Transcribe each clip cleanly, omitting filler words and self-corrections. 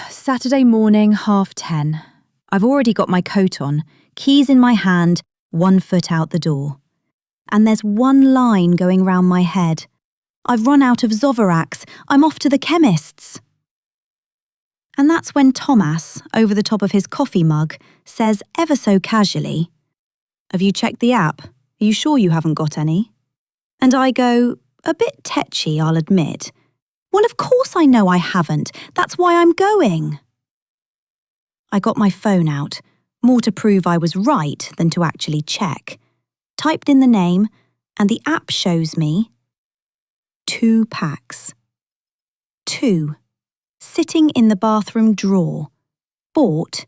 Saturday morning, 10:30. I've already got my coat on, keys in my hand, 1 foot out the door. And there's one line going round my head. I've run out of Zovirax. I'm off to the chemists. And that's when Tomasz, over the top of his coffee mug, says ever so casually, "Have you checked the app? Are you sure you haven't got any?" And I go, a bit tetchy, I'll admit, "Well, of course I know I haven't. That's why I'm going." I got my phone out, more to prove I was right than to actually check. Typed in the name, and the app shows me 2 packs. 2. Sitting in the bathroom drawer. Bought,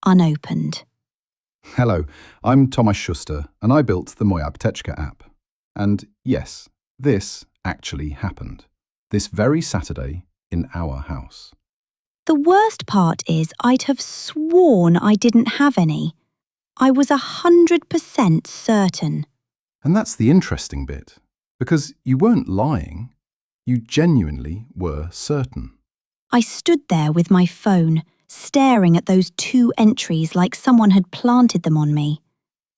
unopened. Hello, I'm Tomasz Schuster, and I built the mojApteczka app. And yes, this actually happened. This very Saturday in our house. The worst part is I'd have sworn I didn't have any. I was 100% certain. And that's the interesting bit, because you weren't lying, you genuinely were certain. I stood there with my phone, staring at those 2 entries like someone had planted them on me,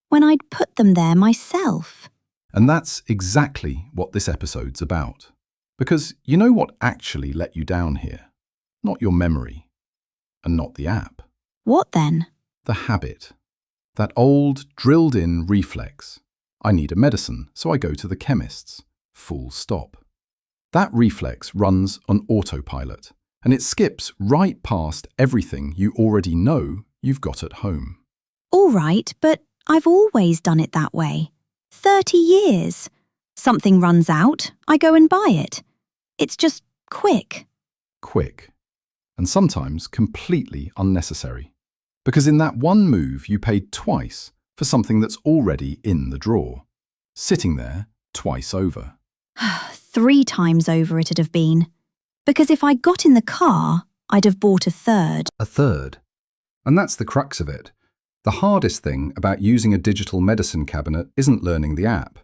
when I'd put them there myself. And that's exactly what this episode's about. Because you know what actually let you down here? Not your memory, and not the app. What then? The habit. That old, drilled-in reflex. I need a medicine, so I go to the chemists. Full stop. That reflex runs on autopilot, and it skips right past everything you already know you've got at home. All right, but I've always done it that way. 30 years. Something runs out, I go and buy it. It's just quick. Quick. And sometimes completely unnecessary. Because in that one move you paid twice for something that's already in the drawer. Sitting there twice over. 3 times over it'd have been. Because if I got in the car, I'd have bought a third. A third. And that's the crux of it. The hardest thing about using a digital medicine cabinet isn't learning the app.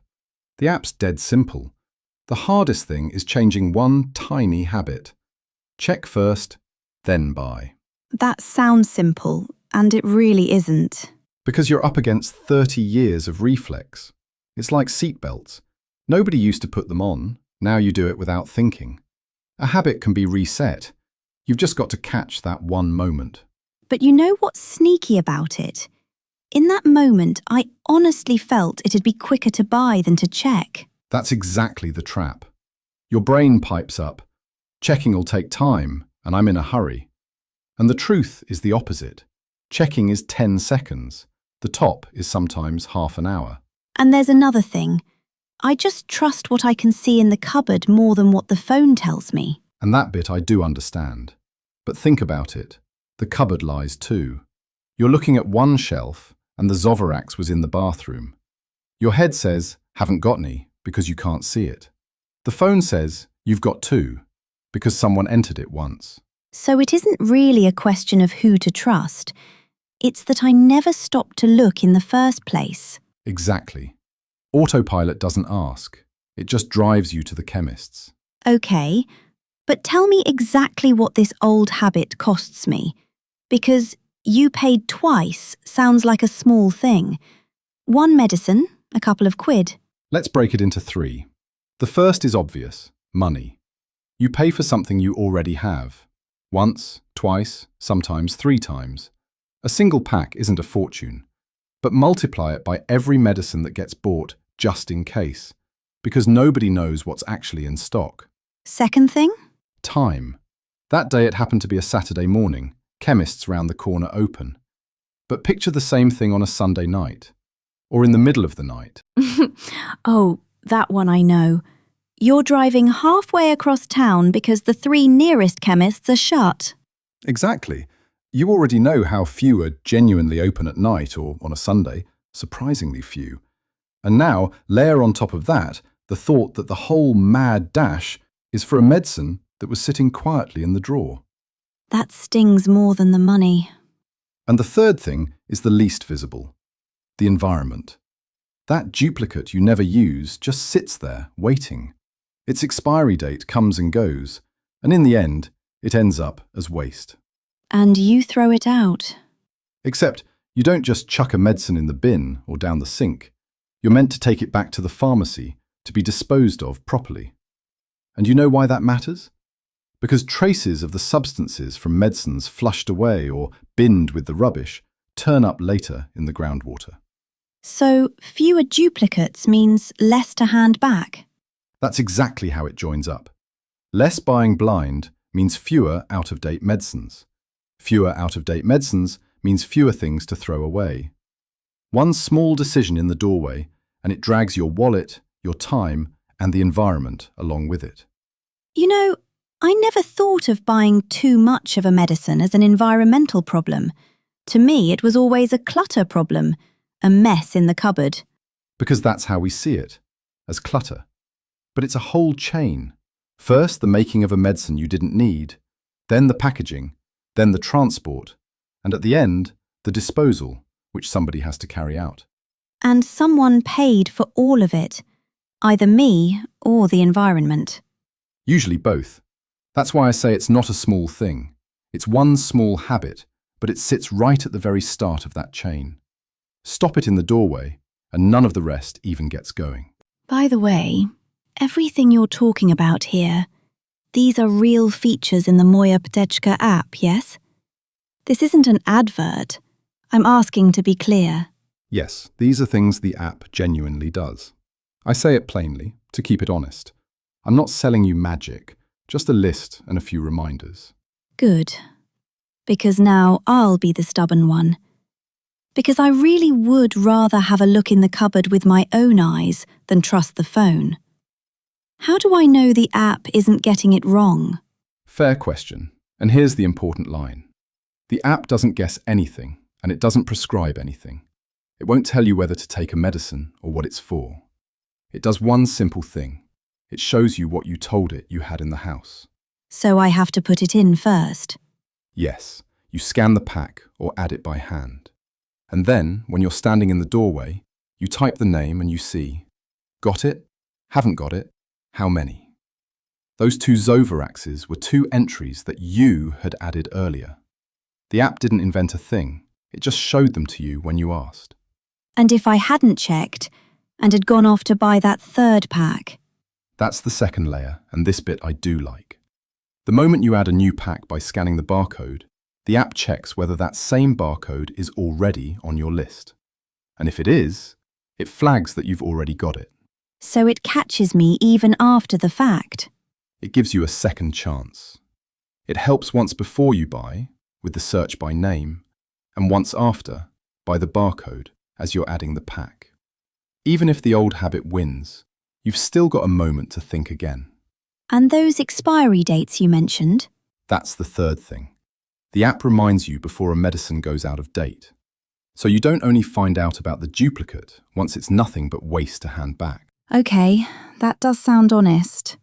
The app's dead simple. The hardest thing is changing one tiny habit. Check first, then buy. That sounds simple, and it really isn't. Because you're up against 30 years of reflex. It's like seatbelts. Nobody used to put them on, now you do it without thinking. A habit can be reset. You've just got to catch that one moment. But you know what's sneaky about it? In that moment, I honestly felt it'd be quicker to buy than to check. That's exactly the trap. Your brain pipes up. Checking will take time, and I'm in a hurry. And the truth is the opposite. Checking is 10 seconds. The top is sometimes half an hour. And there's another thing. I just trust what I can see in the cupboard more than what the phone tells me. And that bit I do understand. But think about it. The cupboard lies too. You're looking at one shelf, and the Zovirax was in the bathroom. Your head says, haven't got any, because you can't see it. The phone says, you've got 2, because someone entered it once. So it isn't really a question of who to trust. It's that I never stopped to look in the first place. Exactly. Autopilot doesn't ask. It just drives you to the chemists. Okay, but tell me exactly what this old habit costs me. Because you paid twice sounds like a small thing. 1 medicine, a couple of quid. Let's break it into 3. The first is obvious, money. You pay for something you already have. Once, twice, sometimes 3 times. A single pack isn't a fortune, but multiply it by every medicine that gets bought just in case, because nobody knows what's actually in stock. Second thing? Time. That day it happened to be a Saturday morning, chemists round the corner open. But picture the same thing on a Sunday night, or in the middle of the night. Oh, that one I know. You're driving halfway across town because the 3 nearest chemists are shut. Exactly. You already know how few are genuinely open at night or on a Sunday, surprisingly few. And now, layer on top of that, the thought that the whole mad dash is for a medicine that was sitting quietly in the drawer. That stings more than the money. And the third thing is the least visible. The environment. That duplicate you never use just sits there, waiting. Its expiry date comes and goes, and in the end, It ends up as waste. And you throw it out. Except you don't just chuck a medicine in the bin or down the sink. You're meant to take it back to the pharmacy to be disposed of properly. And you know why that matters? Because traces of the substances from medicines flushed away or binned with the rubbish turn up later in the groundwater. So fewer duplicates means less to hand back. That's exactly how it joins up. Less buying blind means fewer out-of-date medicines. Fewer out-of-date medicines means fewer things to throw away. One small decision in the doorway, and it drags your wallet, your time, and the environment along with it. You know, I never thought of buying too much of a medicine as an environmental problem. To me, it was always a clutter problem, a mess in the cupboard. Because that's how we see it, as clutter. But it's a whole chain. First, the making of a medicine you didn't need, then the packaging, then the transport, and at the end, the disposal, which somebody has to carry out. And someone paid for all of it, either me or the environment. Usually both. That's why I say it's not a small thing. It's one small habit, but it sits right at the very start of that chain. Stop it in the doorway, and none of the rest even gets going. By the way, everything you're talking about here, these are real features in the mojApteczka app, yes? This isn't an advert. I'm asking to be clear. Yes, these are things the app genuinely does. I say it plainly, to keep it honest. I'm not selling you magic, just a list and a few reminders. Good. Because now I'll be the stubborn one. Because I really would rather have a look in the cupboard with my own eyes than trust the phone. How do I know the app isn't getting it wrong? Fair question, and here's the important line. The app doesn't guess anything, and it doesn't prescribe anything. It won't tell you whether to take a medicine or what it's for. It does one simple thing. It shows you what you told it you had in the house. So I have to put it in first. Yes, you scan the pack or add it by hand. And then, when you're standing in the doorway, you type the name and you see, got it? Haven't got it? How many? Those 2 Zoviraxes were 2 entries that you had added earlier. The app didn't invent a thing. It just showed them to you when you asked. And if I hadn't checked and had gone off to buy that 3rd pack? That's the second layer, and this bit I do like. The moment you add a new pack by scanning the barcode, the app checks whether that same barcode is already on your list. And if it is, it flags that you've already got it. So it catches me even after the fact. It gives you a second chance. It helps once before you buy, with the search by name, and once after, by the barcode, as you're adding the pack. Even if the old habit wins, you've still got a moment to think again. And those expiry dates you mentioned? That's the third thing. The app reminds you before a medicine goes out of date. So you don't only find out about the duplicate once it's nothing but waste to hand back. Okay, that does sound honest.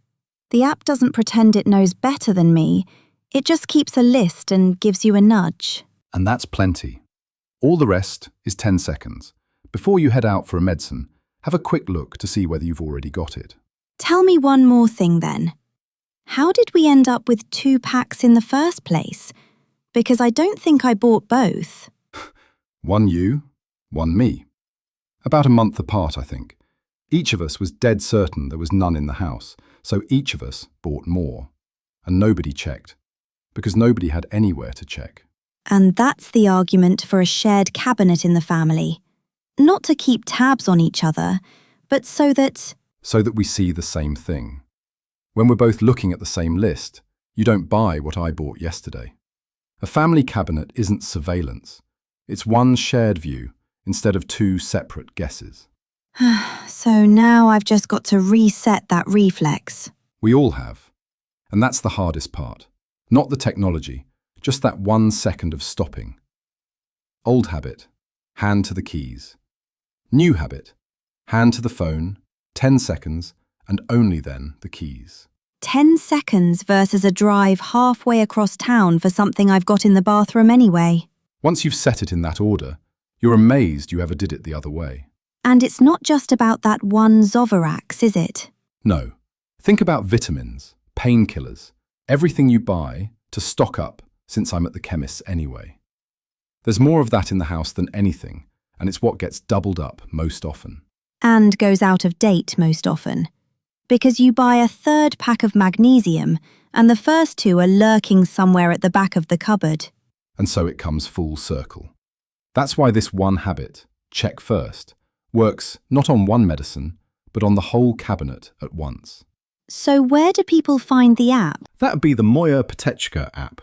The app doesn't pretend it knows better than me. It just keeps a list and gives you a nudge. And that's plenty. All the rest is 10 seconds. Before you head out for a medicine, have a quick look to see whether you've already got it. Tell me one more thing then. How did we end up with 2 packs in the first place? Because I don't think I bought both. One you, one me. About a month apart, I think. Each of us was dead certain there was none in the house, so each of us bought more. And nobody checked, because nobody had anywhere to check. And that's the argument for a shared cabinet in the family. Not to keep tabs on each other, but so that we see the same thing. When we're both looking at the same list, you don't buy what I bought yesterday. A family cabinet isn't surveillance. It's one shared view instead of 2 separate guesses. So now I've just got to reset that reflex. We all have. And that's the hardest part. Not the technology, just that 1 second of stopping. Old habit, hand to the keys. New habit, hand to the phone, 10 seconds, and only then the keys. 10 seconds versus a drive halfway across town for something I've got in the bathroom anyway. Once you've set it in that order, you're amazed you ever did it the other way. And it's not just about that one Zovirax, is it? No. Think about vitamins, painkillers. Everything you buy, to stock up since I'm at the chemist's anyway. There's more of that in the house than anything, and it's what gets doubled up most often. And goes out of date most often. Because you buy a third pack of magnesium and the first two are lurking somewhere at the back of the cupboard. And so it comes full circle. That's why this one habit, check first, works not on one medicine, but on the whole cabinet at once. So where do people find the app? That would be the mojApteczka app.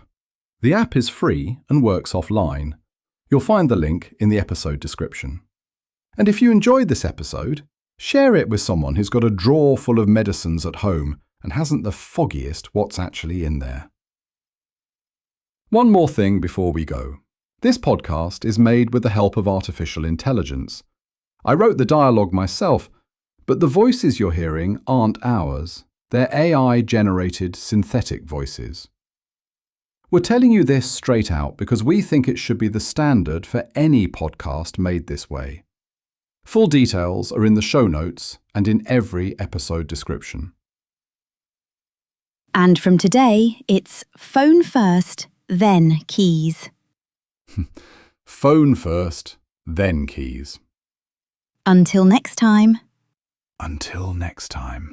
The app is free and works offline. You'll find the link in the episode description. And if you enjoyed this episode, share it with someone who's got a drawer full of medicines at home and hasn't the foggiest what's actually in there. One more thing before we go. This podcast is made with the help of artificial intelligence. I wrote the dialogue myself, but the voices you're hearing aren't ours. They're AI-generated synthetic voices. We're telling you this straight out because we think it should be the standard for any podcast made this way. Full details are in the show notes and in every episode description. And from today, it's phone first, then keys. Phone first, then keys. Until next time. Until next time.